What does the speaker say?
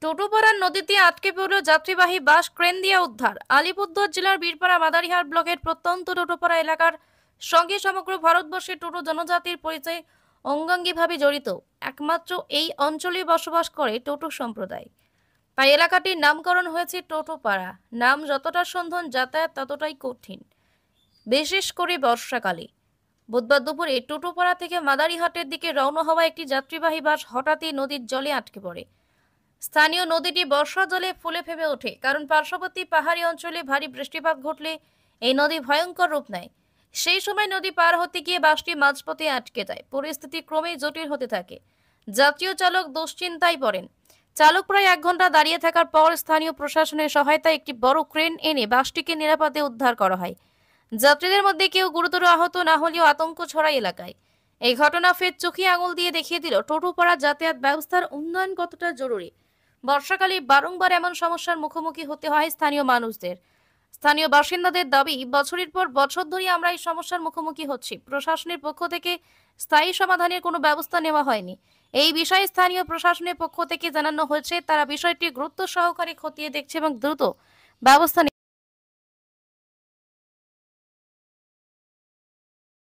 টোটোপাড়ার নদীতে আটকে পড়ল যাত্রীবাহী বাস, ক্রেন দিয়ে উদ্ধার। আলিপুরদুয়ার জেলার বীরপাড়া মাদারিহাট ব্লকের প্রত্যন্ত টোটোপাড়া এলাকার সঙ্গে সমগ্র ভারতবর্ষের টোটো জনজাতির পরিচয় অঙ্গাঙ্গিভাবে জড়িত। একমাত্র এই অঞ্চলে বসবাস করে টোটো সম্প্রদায়, তাই এলাকাটির নামকরণ হয়েছে টোটোপাড়া। নাম যতটা সন্ধান, যাতায়াত ততটাই কঠিন, বিশেষ করে বর্ষাকালে। বুধবার দুপুরে টোটোপাড়া থেকে মাদারিহাটের দিকে রওনা হওয়া একটি যাত্রীবাহী বাস হঠাৎই নদীর জলে আটকে পড়ে। স্থানীয় নদীটি বর্ষা জলে ফুলে ফেপে ওঠে, কারণ পার্শ্ববর্তী পাহাড়ি অঞ্চলে ভারী বৃষ্টিপাত ঘটলে এই নদী ভয়ঙ্কর রূপ নেয়। সেই সময় নদী পার হতে গিয়ে বাসটি মাঝপথে আটকে যায়। পরিস্থিতি ক্রমেই জটিল হতে থাকে। যাত্রী ও চালক দুশ্চিন্তায় পড়েন। চালক প্রায় 1 ঘন্টা দাঁড়িয়ে থাকার পর স্থানীয় প্রশাসনের সহায়তায় একটি বড় ক্রেন এনে বাসটিকে নিরাপদে উদ্ধার করা হয়। যাত্রীদের মধ্যে কেউ গুরুতর আহত না হলেও আতঙ্ক ছড়ায় এলাকায়। এই ঘটনা ফের চোখে আঙুল দিয়ে দেখিয়ে দিল টোটোপাড়া যাতায়াত ব্যবস্থার উন্নয়ন কতটা জরুরি। বর্ষাকালে বারংবার এমন সমস্যার মুখোমুখি হতে হয় স্থানীয় মানুষদের। স্থানীয় বাসিন্দাদের দাবি, বছরের পর বছর ধরে আমরা এই সমস্যার মুখোমুখি হচ্ছি। প্রশাসনের পক্ষ থেকে স্থায়ী সমাধানের কোনো ব্যবস্থা নেওয়া হয়নি। এই বিষয়ে স্থানীয় প্রশাসনের পক্ষ থেকে জানানো হয়েছে, তারা বিষয়টি গুরুত্ব সহকারে খতিয়ে দেখছে এবং দ্রুত ব্যবস্থা